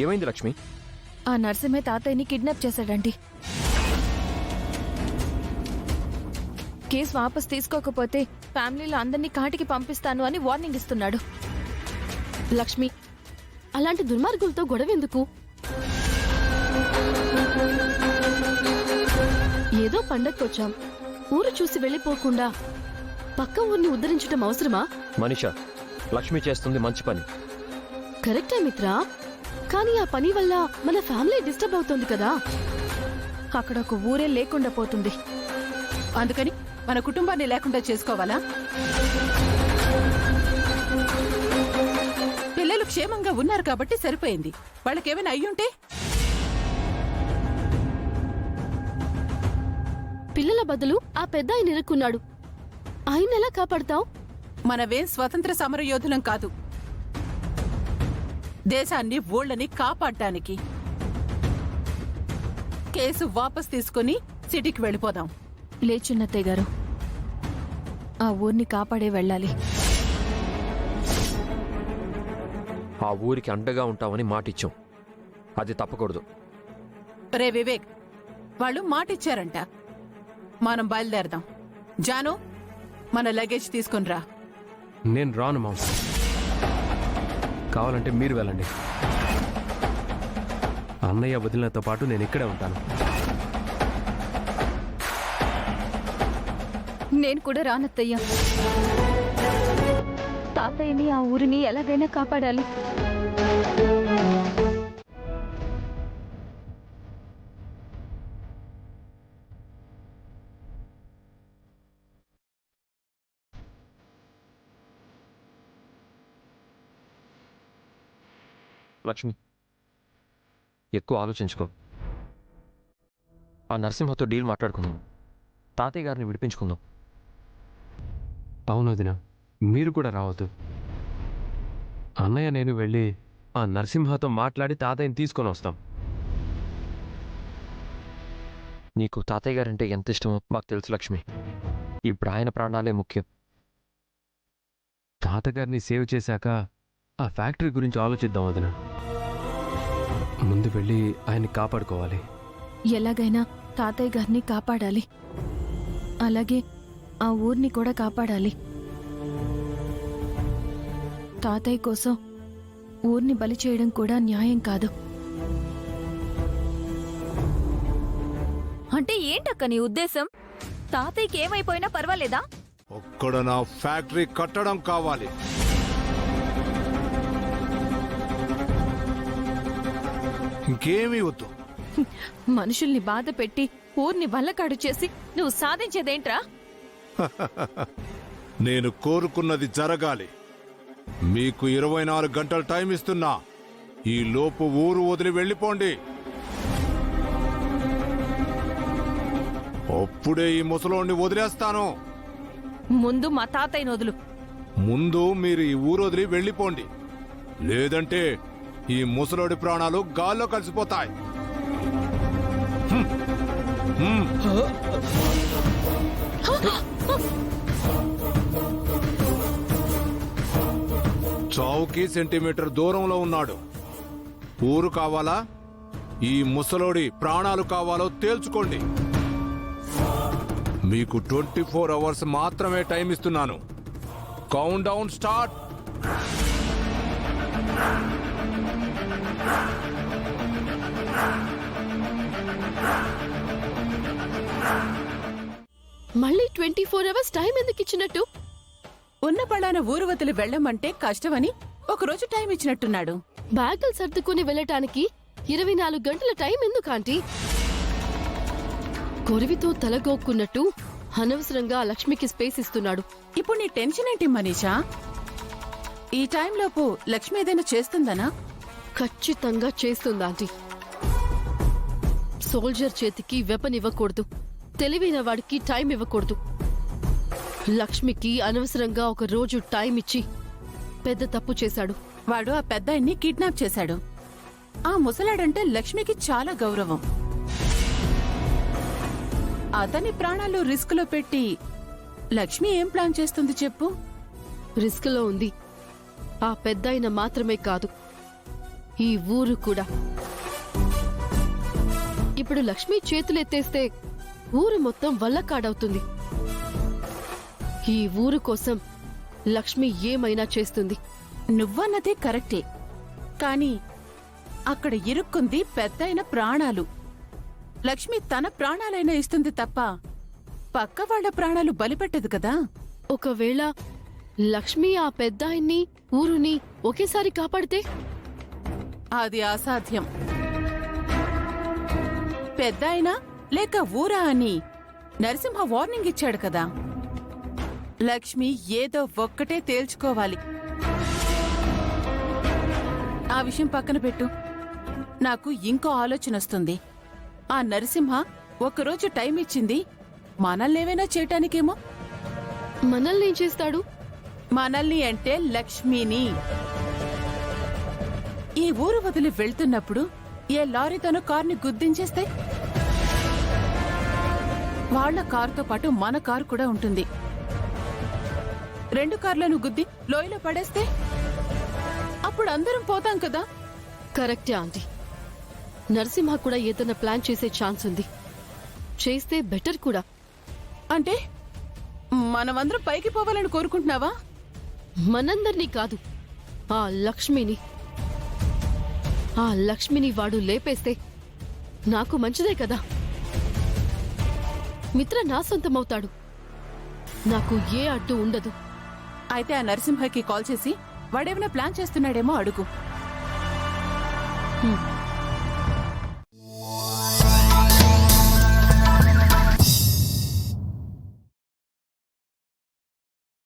ఏమైంది లక్ష్మి? ఆ నరసింహ తాతయ్యని కిడ్నాప్ చేశాడండి. కేసు వాపస్ తీసుకోకపోతే ఫ్యామిలీలో అందరినీ కాటికి పంపిస్తాను అని వార్నింగ్ ఇస్తున్నాడు. లక్ష్మి, అలాంటి దుర్మార్గులతో గొడవెందుకు? ఏదో పండక్కొచ్చాం, ఊరు చూసి వెళ్ళిపోకుండా పక్క ఊరిని ఉద్ధరించడం అవసరమా? మనీషా, లక్ష్మి చేస్తుంది మంచి పని. కరెక్టే మిత్రా, కానీ ఆ పని వల్ల మన ఫ్యామిలీ డిస్టర్బ్ అవుతుంది కదా. అక్కడ ఒక ఊరే లేకుండా పోతుంది. అందుకని మన కుటుంబాన్ని లేకుండా చేసుకోవాలా? పిల్లలు క్షేమంగా ఉన్నారు కాబట్టి సరిపోయింది. వాళ్ళకేమైనా అయ్యుంటే? పిల్లల బదులు ఆ పెద్ద ఆయన ఇరుక్కున్నాడు, ఆయన ఎలా కాపాడతావు? మనవేం స్వతంత్ర సమరయోధులం కాదు, దేశాన్ని ఊళ్ళని కాపాడటానికి. కేసు వాపస్ తీసుకుని సిటీకి వెళ్ళిపోదాం. లేచున్నత్తయ్య గారు, ఆ ఊరిని కాపాడే వెళ్ళాలి. ఆ ఊరికి అండగా ఉంటామని మాటిచ్చాం, అది తప్పకూడదు. రే వివేక్, వాళ్ళు మాటిచ్చారంట. మనం బయలుదేరదాం. జాను, మన లగేజ్ తీసుకుని రా. నేను రాను మామ, కావాలంటే మీరు వెళ్ళండి. అన్నయ్య వదిలినతో పాటు నేను ఇక్కడే ఉంటాను. నేను కూడా రానత్తయ్య. తాతయ్యని ఆ ఊరిని ఎలాగైనా కాపాడాలి. లక్ష్మి, ఎక్కువ ఆలోచించుకో. ఆ నరసింహతో డీల్ మాట్లాడుకుందాం, తాతయ్య గారిని విడిపించుకుందాం. అవును వదినా, మీరు కూడా రావద్దు. అన్నయ్య నేను వెళ్ళి ఆ నరసింహతో మాట్లాడి తాతయ్యని తీసుకొని వస్తాం. నీకు తాతయ్య గారంటే ఎంత ఇష్టమో మాకు తెలుసు లక్ష్మి. ఇప్పుడు ఆయన ప్రాణాలే ముఖ్యం. తాతగారిని సేవ్ చేశాక ఆ ఫ్యాక్టరీ గురించి ఆలోచిద్దాం వదిన. ముందు వెళ్ళి ఆయన్ని కాపాడుకోవాలి. ఎలాగైనా తాతయ్య గారిని కాపాడాలి, అలాగే ఆ ఊరిని కూడా కాపాడాలి. తాతయ్య కోసం ఊరిని బలి చేయడం కూడా న్యాయం కాదు. అంటే ఏంటక్క నీ ఉద్దేశం? తాతయ్యకి ఏమైపోయినా పర్వాలేదా? ఒక్కడ నా ఫ్యాక్టరీ కట్టడం కావాలి. ఇంకేమీ వద్దు. మనుషుల్ని బాధ పెట్టి ఊరిని వల్లకాడు చేసి నువ్వు సాధించేదేంట్రా? నేను కోరుకున్నది జరగాలి. మీకు 24 గంటలు టైం ఇస్తున్నా. ఈ లోపు ఊరు వదిలి వెళ్ళిపోండి. అప్పుడే ఈ ముసలోడిని వదిలేస్తాను. ముందు మా తాతయ్యను వదులు. ముందు మీరు ఈ ఊరు వదిలి వెళ్ళిపోండి, లేదంటే ఈ ముసలోడి ప్రాణాలు గాల్లో కలిసిపోతాయి. చావుకి సెంటీమీటర్ దూరంలో ఉన్నాడు. ఊరు కావాలా, ఈ ముసలోడి ప్రాణాలు కావాలో తేల్చుకోండి. మీకు 24 అవర్స్ మాత్రమే టైం ఇస్తున్నాను. Count down start. మళ్ళీ 24 అవర్స్ టైం ఎందుకు ఇచ్చినట్టు? ఉన్న పడాన ఊరు వదిలి వెళ్ళమంటే కష్టమని ఒకరోజు టైం ఇచ్చినట్టున్నాడు. బ్యాగులు సర్దుకుని వెళ్ళటానికి 24 గంటల టైం ఎందుకు ఆంటీ? కొరివితో తలగోక్కున్నట్టు అనవసరంగా లక్ష్మికి స్పేస్ ఇస్తున్నాడు. ఇప్పుడు నీ టెన్షన్ ఏంటి మనీషా? ఈ టైంలోపు లక్ష్మి ఏదైనా చేస్తుందనా? ఖచ్చితంగా చేస్తుంది ఆంటీ. సోల్జర్ చేతికి వెపన్ ఇవ్వకూడదు, తెలివైన వాడికి టైం ఇవ్వకూడదు. లక్ష్మికి అనవసరంగా ఒక రోజు టైం ఇచ్చి పెద్ద తప్పు చేశాడు. వాడు ఆ పెద్దాయన్ని కిడ్నాప్ చేశాడు. ఆ ముసలాడంటే లక్ష్మికి చాలా గౌరవం. అతని ప్రాణాలు రిస్క్ లో పెట్టి లక్ష్మి ఏం ప్లాన్ చేస్తుంది చెప్పు? రిస్క్ లో ఉంది. ఆ పెద్దాయన మాత్రమే కాదు, ఈ ఊరు కూడా. ఇప్పుడు లక్ష్మి చేతులెత్తేస్తే ఊరు మొత్తం వల్లకాడవుతుంది. ఈ ఊరు కోసం లక్ష్మి ఏమైనా చేస్తుంది. నువ్వన్నదే కరెక్టే, కాని అక్కడ ఇరుక్కుంది పెద్దయిన ప్రాణాలు. లక్ష్మి తన ప్రాణాలైనా ఇస్తుంది తప్ప పక్క వాళ్ల ప్రాణాలు బలిపెట్టదు కదా. ఒకవేళ లక్ష్మి ఆ పెద్దాయన్ని ఊరుని ఒకేసారి కాపాడితే? అది అసాధ్యం. పెద్దాయనా లేక ఊరా అని నరసింహ వార్నింగ్ ఇచ్చాడు కదా. లక్ష్మి ఏదో ఒక్కటే తేల్చుకోవాలి. ఆ విషయం పక్కన పెట్టు. నాకు ఇంకో ఆలోచన వస్తుంది. ఆ నరసింహ ఒకరోజు టైం ఇచ్చింది మనల్నేమైనా చేయటానికేమో. మనల్ని ఏం చేస్తాడు? మనల్ని అంటే లక్ష్మిని. ఈ ఊరు వదిలి వెళ్తున్నప్పుడు ఏ లారీతోనో కార్ని గుద్దించేస్తే వాళ్ల కారుతో పాటు మన కారు కూడా ఉంటుంది. 2 కార్లను గుద్ది లోయలో పడేస్తే అప్పుడు అందరం పోతాం కదా. కరెక్టే ఆంటీ. నరసింహ కూడా ఏదైనా ప్లాన్ చేసే ఛాన్స్ ఉంది. చేస్తే బెటర్ కూడా. అంటే మనమందరం పైకి పోవాలని కోరుకుంటున్నావా? మనందర్నీ కాదు, ఆ లక్ష్మిని. ఆ లక్ష్మిని వాడు లేపేస్తే నాకు మంచిదే కదా. మిత్ర నా సొంతమవుతాడు. నాకు ఏ అడ్డు ఉండదు. అయితే ఆ నరసింహకి కాల్ చేసి వాడేమైనా ప్లాన్ చేస్తున్నాడేమో అడుగు. హ్మ్.